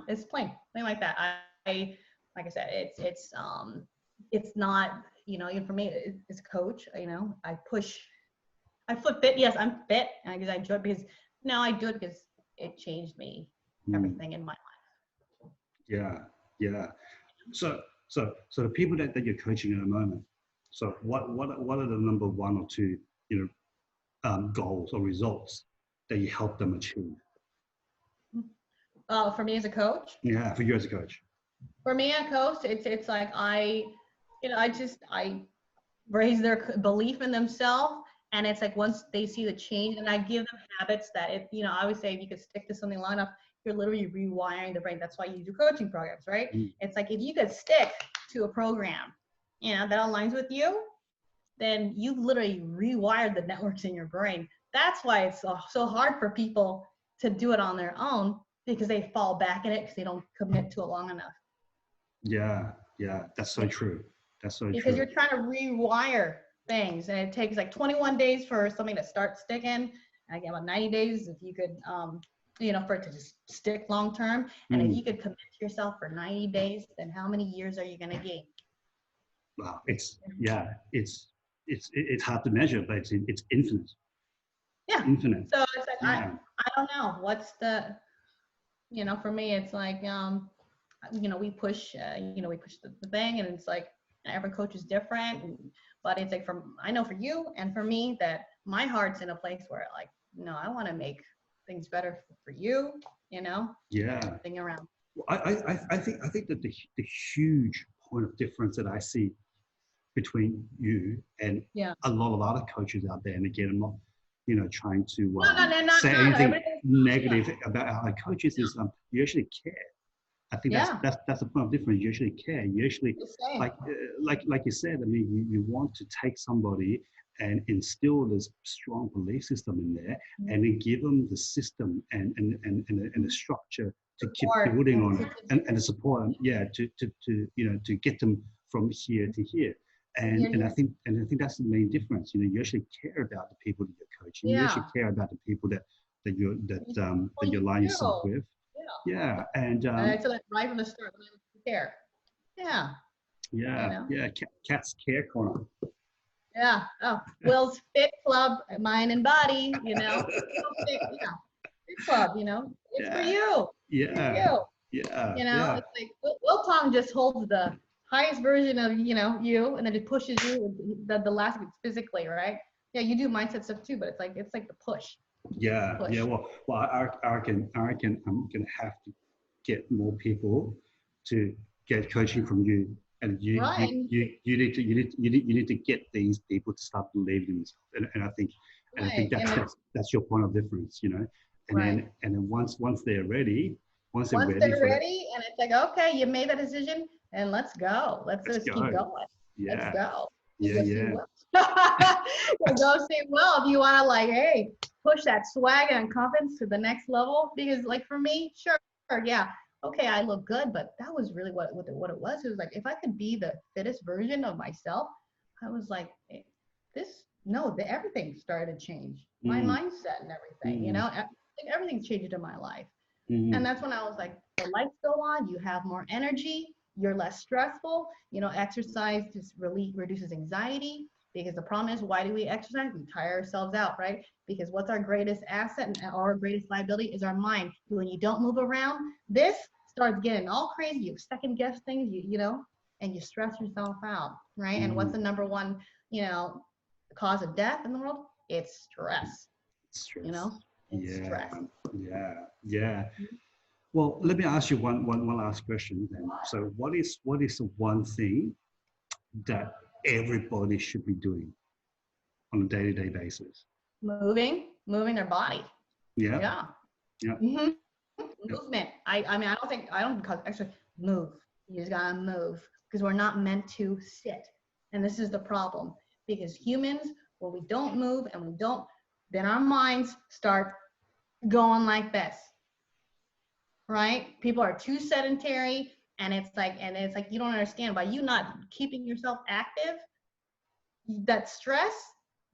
It's plain like that. I like I said, it's not, even for me, as a coach, I push. I foot fit. Yes, I'm fit, and because I enjoy it, because now I do it because it changed me, everything in my life. Yeah. So the people that you're coaching at the moment. So what are the number one or two goals or results that you help them achieve? For me as a coach. Yeah, for you as a coach. For me as a coach, it's like I raise their belief in themselves. And it's like once they see the change, and I give them habits that I always say, if you could stick to something long enough, you're literally rewiring the brain. That's why you do coaching programs, right? It's like, if you could stick to a program, that aligns with you, then you've literally rewired the networks in your brain. That's why it's so hard for people to do it on their own, because they fall back in it because they don't commit to it long enough. Yeah, yeah, that's so true. That's so because true. you're trying to rewire things, and it takes like 21 days for something to start sticking. And again, about 90 days if you could, for it to just stick long term. And if you could commit to yourself for 90 days, then how many years are you going to gain? Wow, it's hard to measure, but it's infinite. Yeah, infinite. So it's like I don't know what's the, for me it's like we push the thing, and it's like every coach is different, but it's like I know for you and for me that my heart's in a place where like, I want to make things better for you, thing around. I think that the huge point of difference that I see between you and a lot of other coaches out there, and again, I'm not trying to say anything negative about our coaches, is you actually care. I think that's the point of difference. You actually care. You actually like you said. I mean, you want to take somebody and instill this strong belief system in there, and then give them the system and the structure to keep building on, and the support. To get them from here to here. And I think that's the main difference. You actually care about the people that you're coaching. You actually care about the people that you align yourself with. Yeah, and I said that right from the start when I was there. Yeah. Cat's care corner. Yeah. Oh, Will's Fit Club, mind and body. Fit Club. It's for you. Yeah. For you. It's like Will Tong just holds the highest version of you, and then it pushes you the last bit physically, right? Yeah, you do mindset stuff too, but it's like the push. Yeah. Well, I reckon I'm gonna have to get more people to get coaching from you, and you need to get these people to start believing in themselves, and I think that's your point of difference, and then once they're ready, once they're ready, and it's like, okay, you made that decision, and let's go. Let's just keep going. Yeah. Let's go. Yeah. Go see Will if you want to push that swag and confidence to the next level, because like for me, sure, yeah, okay, I look good, but that was really what it was. It was like, if I could be the fittest version of myself, I was like, everything started to change. My mindset and everything, everything changed in my life. And that's when I was like, the lights go on, you have more energy, you're less stressful, exercise just really reduces anxiety, because the problem is, why do we exercise? We tire ourselves out, right? Because what's our greatest asset and our greatest liability is our mind. When you don't move around, this starts getting all crazy. You second guess things, and you stress yourself out, right? And what's the number one, cause of death in the world? It's stress. Stress. It's stress. Yeah. Well, let me ask you one last question then. So what is the one thing that everybody should be doing on a day-to-day basis? Moving their body. Yeah. Mm-hmm. Movement. I don't actually move. You just gotta move, because we're not meant to sit. And this is the problem, because humans, when we don't move then our minds start going like this. Right? People are too sedentary, and it's like you don't understand, by you not keeping yourself active, that stress,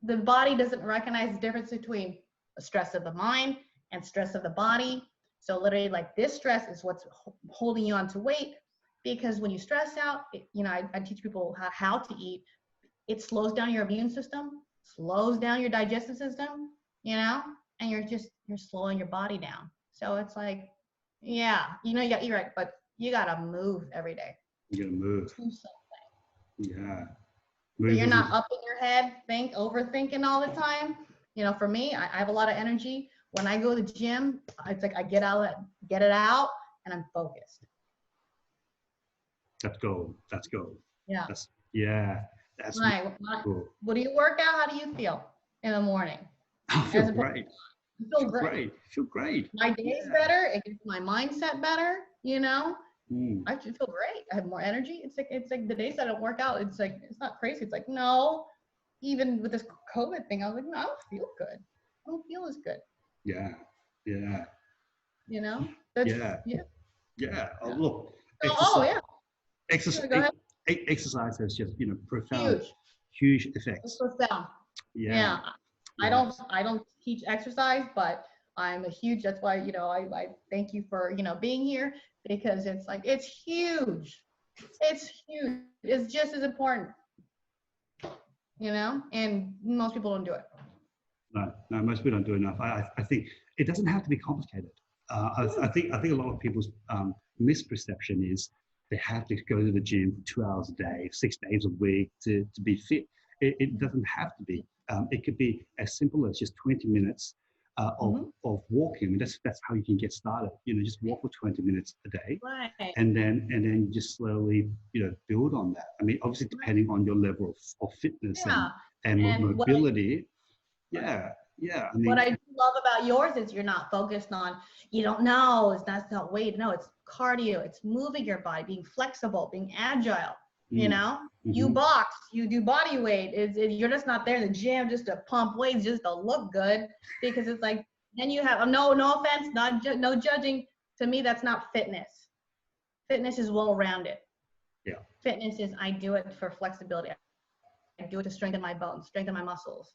the body doesn't recognize the difference between the stress of the mind and stress of the body. So literally, like, this stress is what's holding you on to weight, because when you stress out, I teach people how to eat. It slows down your immune system, slows down your digestive system, and you're slowing your body down. So it's like, yeah, you're right, but you gotta move every day. You gotta move. Do something. Yeah. So you're not up in your head, overthinking all the time. For me, I have a lot of energy. When I go to the gym, it's like I get it out, and I'm focused. That's gold. Yeah. That's right. Cool. What do you work out? How do you feel in the morning? I feel great. Feel great. My day's better. It gets my mindset better. I just feel great. I have more energy. It's like the days that I don't work out, it's like, it's not crazy. It's like, no, even with this COVID thing, I was like, no, I don't feel good. I don't feel as good. Yeah. you know? That's, Yeah. yeah. Yeah. Oh, look, Oh, exercise, yeah. exercise, Go ahead. exercise has just, profound, Huge. huge effects. Profound. Yeah. I don't teach exercise, but I'm a huge, that's why, I thank you for, being here, because it's like, it's huge. It's huge. It's just as important, and most people don't do it. No, most people don't do enough. I think it doesn't have to be complicated. I think a lot of people's misperception is they have to go to the gym for 2 hours a day, 6 days a week to be fit. It doesn't have to be. It could be as simple as just 20 minutes of walking. I mean, that's how you can get started. Just walk for 20 minutes a day, Right. and then just slowly build on that. I mean, obviously depending on your level of fitness and mobility. Yeah. I mean, what I love about yours is you're not focused on, you don't know, it's not weight. No, it's cardio. It's moving your body, being flexible, being agile. You box, you do body weight. You're just not there in the gym just to pump weights, just to look good, because it's like, then you have no offense, no judging. To me, that's not fitness. Fitness is well-rounded. Yeah. Fitness is, I do it for flexibility. I do it to strengthen my bones, strengthen my muscles,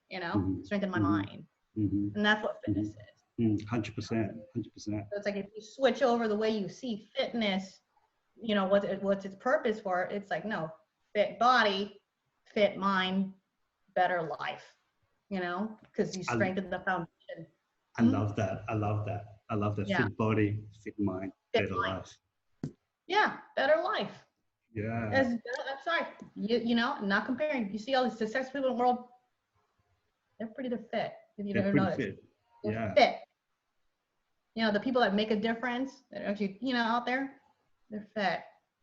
strengthen my mind. And that's what fitness is. 100%. So it's like, if you switch over the way you see fitness, what's its purpose for, it's like, no, fit body, fit mind, better life, because you strengthen the foundation. I love that. Yeah. Fit body, fit mind, better life. Yeah, better life. Yeah. That's right. Not comparing. You see all the successful people in the world, they're fit. If you never noticed. Fit. They're fit. The people that make a difference, that are actually, out there, they're fit.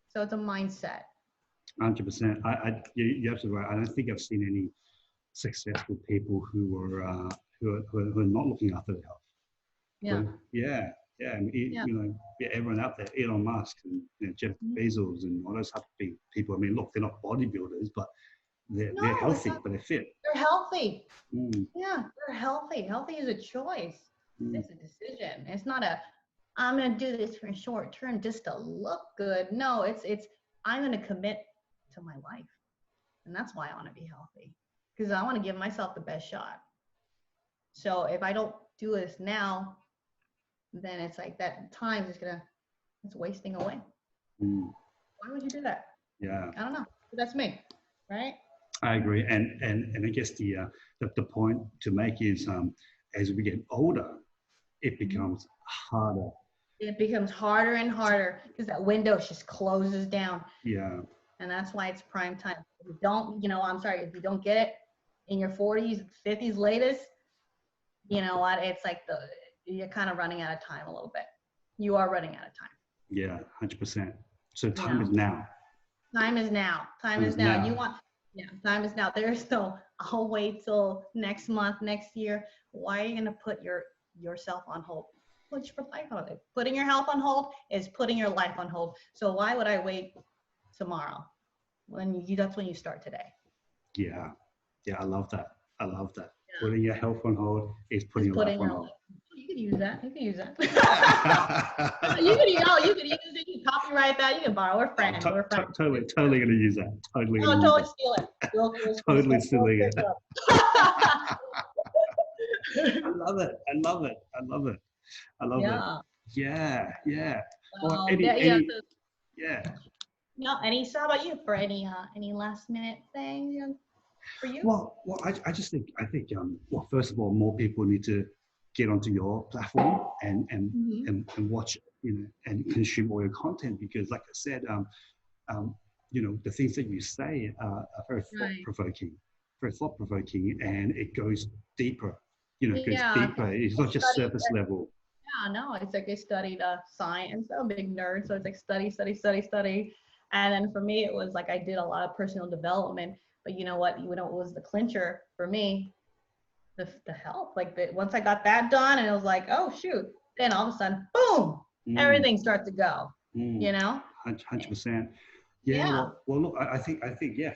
So it's a mindset. 100%. You're absolutely right. I don't think I've seen any successful people who are not looking after their health. Yeah. Everyone out there, Elon Musk and Jeff Bezos and all those type of big people. I mean, look, they're not bodybuilders, but they're healthy, but they're fit. They're healthy. Yeah, they're healthy. Healthy is a choice. It's a decision. It's not I'm going to do this for a short term just to look good. No, it's I'm going to commit to my life. And that's why I want to be healthy, because I want to give myself the best shot. So if I don't do this now, then it's like that time is it's wasting away. Why would you do that? Yeah. I don't know. But that's me, right? I agree. And I guess the point to make is as we get older, it becomes harder. It becomes harder and harder because that window just closes down. Yeah. And that's why it's prime time. If you don't, if you don't get it in your 40s, 50s latest, you know what? It's like you're kind of running out of time a little bit. You are running out of time. Yeah, 100%. So time is now. Time is now. Time is now. Time is now. There's no, I'll wait till next month, next year. Why are you going to put yourself on hold? Put your life on hold. Putting your health on hold is putting your life on hold. So why would I wait tomorrow? That's when you start today. Yeah. Yeah, I love that. Yeah. Putting your health on hold is putting your life on hold. You could use that. You could use it. You can copyright that. You can borrow a friend. Totally going to use that. Totally steal it. Totally stealing it. I love it. Yeah. Well, how about you for any last minute thing for you? Well, I think first of all, more people need to get onto your platform and watch, and consume all your content, because like I said, the things that you say are very thought provoking, and it goes deeper. Deeper. It's not just surface level. Yeah, no, it's like I studied science. I'm a big nerd, so it's like study. And then for me, it was like I did a lot of personal development. But you know what? It was the clincher for me, the health. Like once I got that done, and it was like, oh shoot! Then all of a sudden, boom! Everything starts to go. 100%. Yeah. Well, look, I think,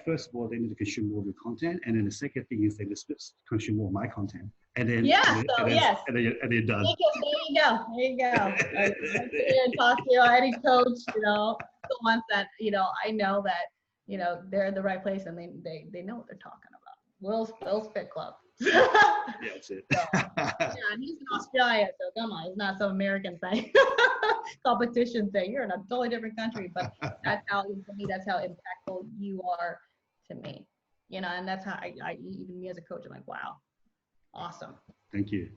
first of all, they need to consume more of your content. And then the second thing is they just consume more of my content. And then, yeah, so yes. And then you're done. There you go. There you go. I talk to any coach, the ones that, I know that, they're in the right place and they know what they're talking about. Will's Fit Club. Yeah, that's it. So, yeah, and he's in Australia, so come on, it's not some American thing, competition thing. You're in a totally different country, but that's how, for me, that's how impactful you are to me. And that's how I even me as a coach, I'm like, wow, awesome. Thank you.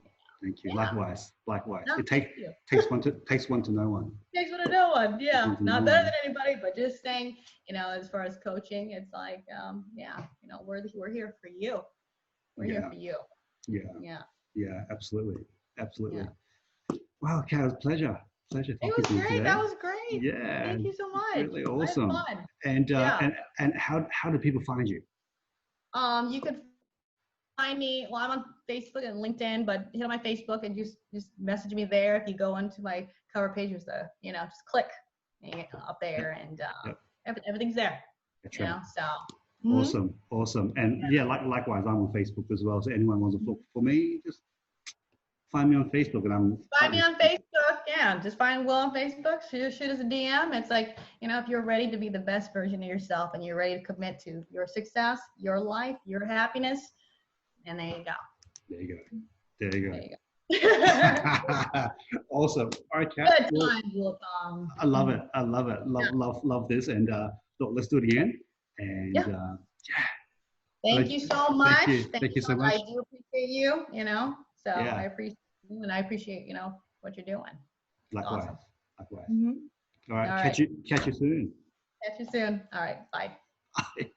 Yeah. Likewise. No, it takes one to know one. Takes one to know one. Yeah, not better than anybody, but just saying, as far as coaching, it's like, we're here for you. We're here for you. Yeah, absolutely. Yeah. Wow, Kat, it was a pleasure. It was great. That was great. Yeah. Thank you so much. Really awesome. And how do people find you? You could find me. Well, I'm on Facebook and LinkedIn, but hit on my Facebook and just message me there. If you go onto my cover page, just click up there, and everything's there. That's right. So. Awesome. And likewise, I'm on Facebook as well. So anyone wants to look for me, just find me on Facebook, and find me on Facebook. Yeah, just find Will on Facebook. Shoot us a DM. It's like, if you're ready to be the best version of yourself and you're ready to commit to your success, your life, your happiness, and there you go. There you go. Awesome. All right, Kat. Good times, Will, Tong. I love it. Love this. And look, let's do it again. And Thank you so much. Thank you so much. I do appreciate you. So I appreciate you, and I appreciate what you're doing. Likewise. Awesome. All right. Catch you soon. Catch you soon. All right. Bye. Bye.